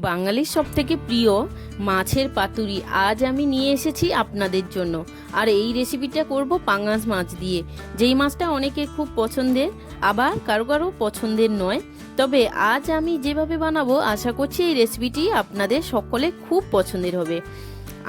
বাঙালির সবথেকে প্রিয় মাছের পাতুরি আজ আমি নিয়ে এসেছি আপনাদের জন্য। আর এই রেসিপিটা করব পাঙাশ মাছ দিয়ে, যেই মাছটা অনেকের খুব পছন্দের, আবার কারো কারো পছন্দের নয়। তবে আজ আমি যেভাবে বানাবো আশা করছি এই রেসিপিটি আপনাদের সকলে খুব পছন্দের হবে।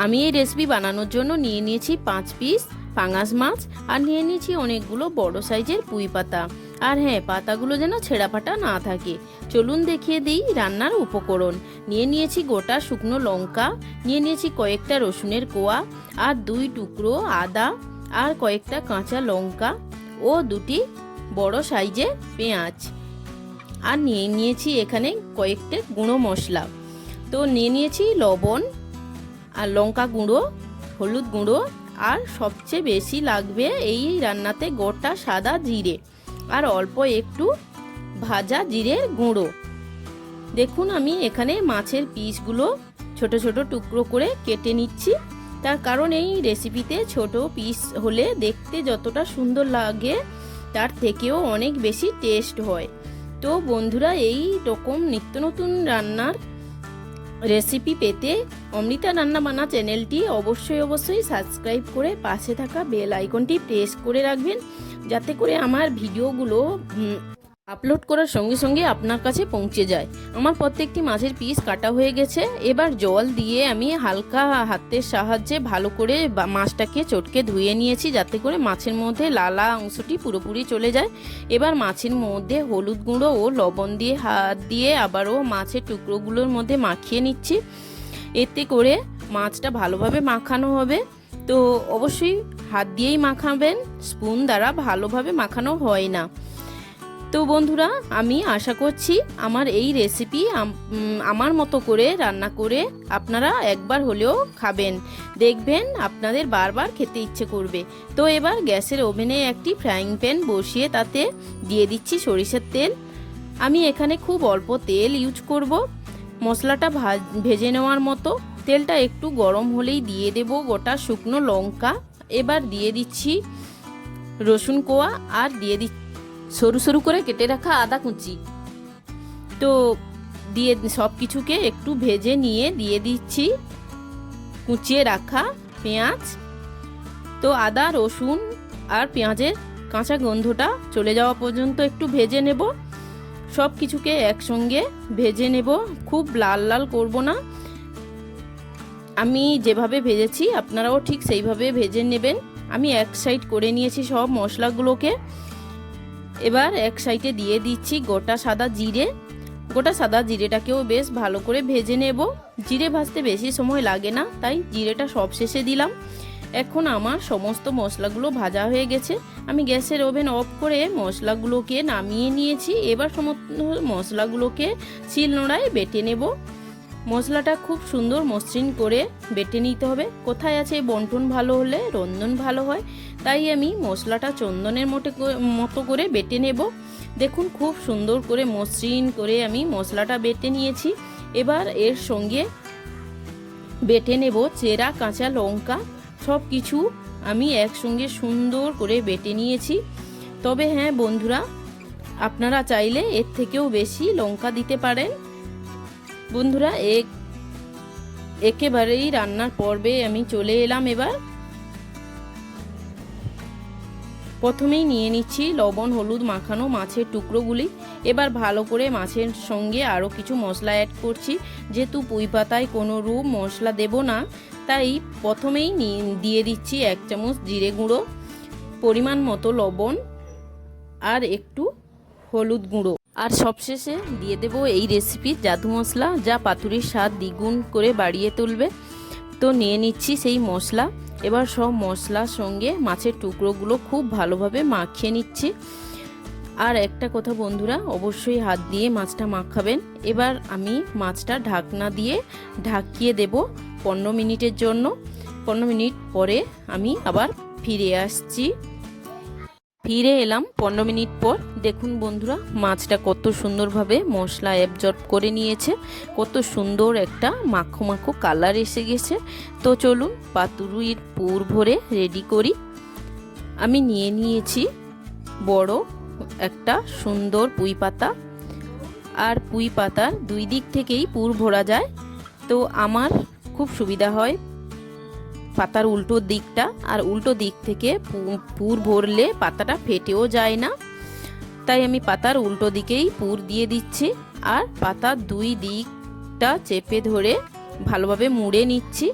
আমি এই রেসিপি বানানোর জন্য নিয়ে নিয়েছি 5 পিস পাঙাশ মাছ, আর নিয়ে নিয়েছি অনেকগুলো বড় সাইজের পুঁই পাতা। আর হ্যাঁ, পাতাগুলো যেন ছেঁড়া ফাটা না থাকে। চলুন দেখিয়ে দিই রান্নার উপকরণ। নিয়ে নিয়েছি গোটা শুকনো লঙ্কা, নিয়ে নিয়েছি কয়েকটা রসুনের কোয়া, আর 2 টুকরো আদা, আর কয়েকটা কাঁচা লঙ্কা ও 2টি বড় সাইজের পেঁয়াজ। আর নিয়ে নিয়েছি এখানে কয়েকটা গুঁড়ো মশলা। তো নিয়ে নিয়েছি লবণ আর লঙ্কা গুঁড়ো, হলুদ গুঁড়ো, আর সবচেয়ে বেশি লাগবে এই রান্নাতে গোটা সাদা জিরে, আর অল্প একটু ভাজা জিরের গুঁড়ো। দেখুন আমি এখানে মাছের পিসগুলো ছোট ছোট টুকরো করে কেটে নিচ্ছি, তার কারণ এই রেসিপিতে ছোট পিস হলে দেখতে যতটা সুন্দর লাগে তার থেকেও অনেক বেশি টেস্ট হয়। তো বন্ধুরা, এই রকম নিত্য নতুন রান্নার রেসিপি পেতে অমৃতা রান্না বান্না চ্যানেলটি অবশ্যই সাবস্ক্রাইব করে পাশে থাকা বেল আইকনটি প্রেস করে রাখবেন, যাতে করে আমার ভিডিওগুলো আপলোড করার সঙ্গে সঙ্গে আপনার কাছে পৌঁছে যায়। আমার প্রত্যেকটি মাছের পিস কাটা হয়ে গেছে। এবার জল দিয়ে আমি হালকা হাতের সাহায্যে ভালো করে মাছটাকে চটকে ধুয়ে নিয়েছি, যাতে করে মাছের মধ্যে লালা অংশটি পুরোপুরি চলে যায়। এবার মাছের মধ্যে হলুদ গুঁড়ো ও লবণ দিয়ে হাত দিয়ে আবারও মাছের টুকরোগুলোর মধ্যে মাখিয়ে নিচ্ছি। এতে করে মাছটা ভালোভাবে মাখানো হবে। তো অবশ্যই হাত দিয়েই মাখাবেন, স্পুন দ্বারা ভালোভাবে মাখানো হয় না। তো বন্ধুরা, আমি আশা করছি আমার এই রেসিপি আমার মতো করে রান্না করে আপনারা একবার হলেও খাবেন, দেখবেন আপনাদের বারবার খেতে ইচ্ছে করবে। তো এবার গ্যাসের ওভেনে একটি ফ্রাইং প্যান বসিয়ে তাতে দিয়ে দিচ্ছি সরিষার তেল। আমি এখানে খুব অল্প তেল ইউজ করব মশলাটা ভেজে নেওয়ার মতো। তেলটা একটু গরম হলেই দিয়ে দেব গোটা শুকনো লঙ্কা, এবার দিয়ে দিচ্ছি রসুন কোয়া, আর দিয়ে দিচ্ছি সরু সরু করে কেটে রাখা আদা কুচি। তো দিয়ে সব কিছুকে একটু ভেজে নিয়ে দিয়ে দিচ্ছি কুচিয়ে রাখা পেঁয়াজ। তো আদা রসুন আর পেঁয়াজের কাঁচা গন্ধটা চলে যাওয়া পর্যন্ত একটু ভেজে নেব। সব কিছুকে একসঙ্গে ভেজে নেব, খুব লাল লাল করব না। আমি যেভাবে ভেজেছি আপনারাও ঠিক সেইভাবে ভেজে নেবেন। আমি এক সাইড করে নিয়েছি সব মশলাগুলোকে। এবার এক সাইডে দিয়ে দিচ্ছি গোটা সাদা জিরে। গোটা সাদা জিরেটাকেও বেশ ভালো করে ভেজে নেব। জিরে ভাজতে বেশি সময় লাগে না, তাই জিরেটা সব শেষে দিলাম। এখন আমার সমস্ত মশলাগুলো ভাজা হয়ে গেছে। আমি গ্যাসের ওভেন অফ করে মশলাগুলোকে নামিয়ে নিয়েছি। এবার সমস্ত মশলাগুলোকে শিলনোড়ায় বেটে নেব। মশলাটা খুব সুন্দর মসৃণ করে বেটে নিতে হবে। কোথায় আছে বন্টন ভালো হলে রন্ধন ভালো হয়, তাই আমি মশলাটা চন্দনের মতো করে বেটে নেব। দেখুন খুব সুন্দর করে মসৃণ করে আমি মশলাটা বেটে নিয়েছি। এবার এর সঙ্গে বেটে নেব চেরা কাঁচা লঙ্কা। সব কিছু আমি একসঙ্গে সুন্দর করে বেটে নিয়েছি। তবে হ্যাঁ বন্ধুরা, আপনারা চাইলে এর থেকেও বেশি লঙ্কা দিতে পারেন। বন্ধুরা, একেবারেই রান্নার পর্বে আমি চলে এলাম। এবার প্রথমেই নিয়ে নিচ্ছি লবণ হলুদ মাখানো মাছের টুকরোগুলি। এবার ভালো করে মাছের সঙ্গে আরও কিছু মশলা অ্যাড করছি। যেহেতু পুঁই পাতায় কোনো রূপ মশলা দেব না, তাই প্রথমেই দিয়ে দিচ্ছি 1 চামচ জিরে গুঁড়ো, পরিমাণ মতো লবণ, আর একটু হলুদ গুঁড়ো, আর সবশেষে দিয়ে দেব এই রেসিপির জাদু মশলা, যা পাতুরির স্বাদ দ্বিগুণ করে বাড়িয়ে তুলবে। তো নিয়ে নিচ্ছি সেই মশলা। এবার সব মশলার সঙ্গে মাছের টুকরোগুলো খুব ভালোভাবে মাখিয়ে নিচ্ছি। আর একটা কথা বন্ধুরা, অবশ্যই হাত দিয়ে মাছটা মাখাবেন। এবার আমি মাছটা ঢাকনা দিয়ে ঢাকিয়ে দেব 15 মিনিটের জন্য। 15 মিনিট পরে আমি আবার ফিরে আসছি। ফিরে এলাম 15 মিনিট পর। দেখুন বন্ধুরা, মাছটা কত সুন্দরভাবে মশলা অ্যাবজর্ব করে নিয়েছে, কত সুন্দর একটা মাখো মাখো কালার এসে গেছে। তো চলুন পাতুরির পুর ভরে রেডি করি। আমি নিয়ে নিয়েছি বড় একটা সুন্দর পুঁই পাতা, আর পুঁই পাতার দুই দিক থেকেই পুর ভরা যায়। তো আমার খুব সুবিধা হয় পাতার উল্টো দিকটা, আর উল্টো দিক থেকে পুর ভরলে পাতাটা ফেটেও যায় না। তাই আমি পাতার উল্টো দিকেই পুর দিয়ে দিচ্ছি, আর পাতার দুই দিকটা চেপে ধরে ভালোভাবে মুড়ে নিচ্ছি।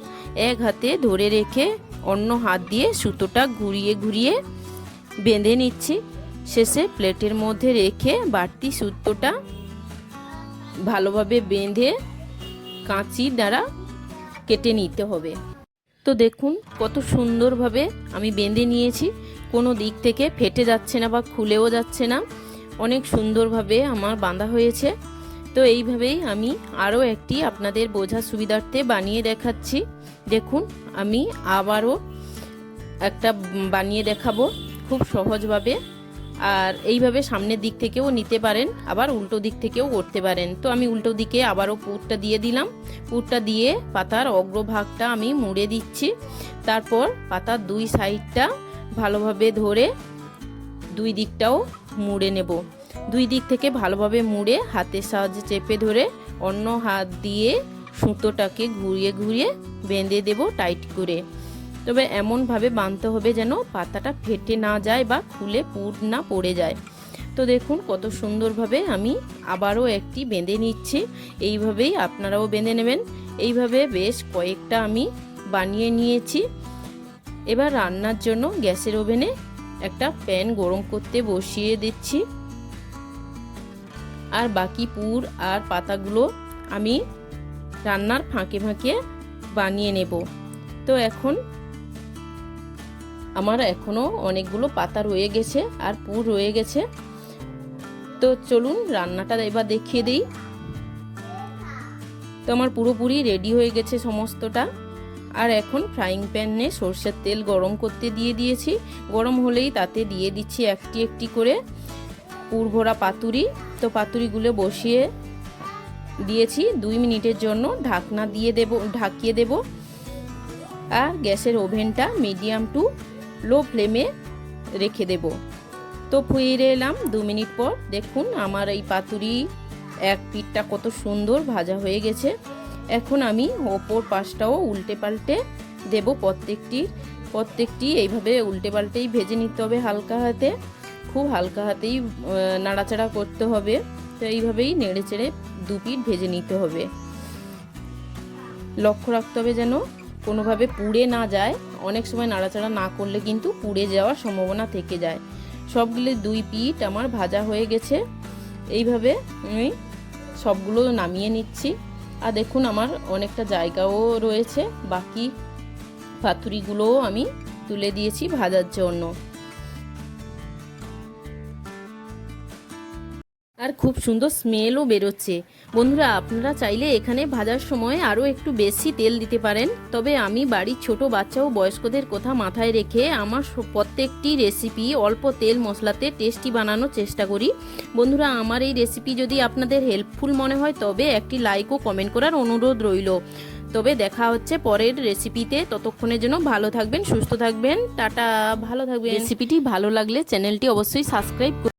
এক হাতে ধরে রেখে অন্য হাত দিয়ে সুতোটা ঘুরিয়ে ঘুরিয়ে বেঁধে নিচ্ছি। শেষে প্লেটের মধ্যে রেখে বাড়তি সুতোটা ভালোভাবে বেঁধে কাঁচি দ্বারা কেটে নিতে হবে। তো দেখুন কত সুন্দরভাবে আমি বেঁধে নিয়েছি, কোনো দিক থেকে ফেটে যাচ্ছে না বা খুলেও যাচ্ছে না, অনেক সুন্দরভাবে আমার বাঁধা হয়েছে। তো এইভাবেই আমি আরও একটি আপনাদের বোঝার সুবিধার্থে বানিয়ে দেখাচ্ছি। দেখুন আমি আবারও একটা বানিয়ে দেখাবো খুব সহজভাবে। আর এইভাবে সামনের দিক থেকেও নিতে পারেন, আবার উল্টো দিক থেকেও করতে পারেন। তো আমি উল্টো দিকে আবারও পুরটা দিয়ে দিলাম। পুরটা দিয়ে পাতার অগ্রভাগটা আমি মুড়ে দিচ্ছি। তারপর পাতার দুই সাইডটা ভালোভাবে ধরে দুই দিকটাও মুড়ে নেব। দুই দিক থেকে ভালোভাবে মুড়ে হাতের সাহায্যে চেপে ধরে অন্য হাত দিয়ে সুতোটাকে ঘুরিয়ে ঘুরিয়ে বেঁধে দেব টাইট করে। তবে এমনভাবে বাঁধতে হবে যেন পাতাটা ফেটে না যায় বা খুলে পুর না পড়ে যায়। তো দেখুন কত সুন্দরভাবে আমি আবারও একটি বেঁধে নিচ্ছি। এইভাবেই আপনারাও বেঁধে নেবেন। এইভাবে বেশ কয়েকটা আমি বানিয়ে নিয়েছি। এবার রান্নার জন্য গ্যাসের ওভেনে একটা প্যান গরম করতে বসিয়ে দিচ্ছি, আর বাকি পুর আর পাতাগুলো আমি রান্নার ফাঁকে ফাঁকে বানিয়ে নেব। তো এখন আমার এখনো অনেকগুলো পাতা রয়ে গেছে আর পুর রয়ে গেছে। তো চলুন রান্নাটা এবার দেখিয়ে দিই। তো আমার পুরোপুরি রেডি হয়ে গেছে সমস্তটা। আর এখন ফ্রাইং প্যানে সরষের তেল গরম করতে দিয়ে দিয়েছি। গরম হলেই তাতে দিয়ে দিচ্ছি একটি একটি করে পুর ভরা পাতুরি। তো পাতুরিগুলো বসিয়ে দিয়েছি 2 মিনিটের জন্য, ঢাকনা দিয়ে ঢাকিয়ে দেব। আর গ্যাসের ওভেনটা মিডিয়াম টু লো ফ্লেমে রেখে দেব। তো ফিরে এলাম 2 মিনিট পর। দেখুন আমার এই পাতুরি এক পিঠটা কত সুন্দর ভাজা হয়ে গেছে। এখন আমি ওপর পাশটাও উল্টে পাল্টে দেব। প্রত্যেকটি এইভাবে উল্টে পাল্টেই ভেজে নিতে হবে হালকা হাতে, খুব হালকা হাতেই নাড়াচাড়া করতে হবে। তো এইভাবেই নেড়ে চেড়ে 2 পিঠ ভেজে নিতে হবে। লক্ষ্য রাখতে হবে যেন কোনোভাবে পুড়ে না যায়। অনেক সময় নাড়াচাড়া না করলে কিন্তু পুড়ে যাওয়ার সম্ভাবনা থেকে যায়। সবগুলো 2 পিঠ আমার ভাজা হয়ে গেছে। এইভাবে আমি সবগুলো নামিয়ে নিচ্ছি। আর দেখুন আমার অনেকটা জায়গাও রয়েছে, বাকি পাতুরিগুলোও আমি তুলে দিয়েছি ভাজার জন্য। আর খুব সুন্দর স্মেলও বেরোচ্ছে। বন্ধুরা আপনারা চাইলে এখানে ভাজার সময় আরও একটু বেশি তেল দিতে পারেন। তবে আমি বাড়ির ছোট বাচ্চা ও বয়স্কদের কথা মাথায় রেখে আমার প্রত্যেকটি রেসিপি অল্প তেল মশলাতে টেস্টি বানানোর চেষ্টা করি। বন্ধুরা আমার এই রেসিপি যদি আপনাদের হেল্পফুল মনে হয় তবে একটি লাইক ও কমেন্ট করার অনুরোধ রইল। তবে দেখা হচ্ছে পরের রেসিপিতে। ততক্ষণের জন্য ভালো থাকবেন, সুস্থ থাকবেন, টাটা, ভালো থাকবেন। রেসিপিটি ভালো লাগলে চ্যানেলটি অবশ্যই সাবস্ক্রাইব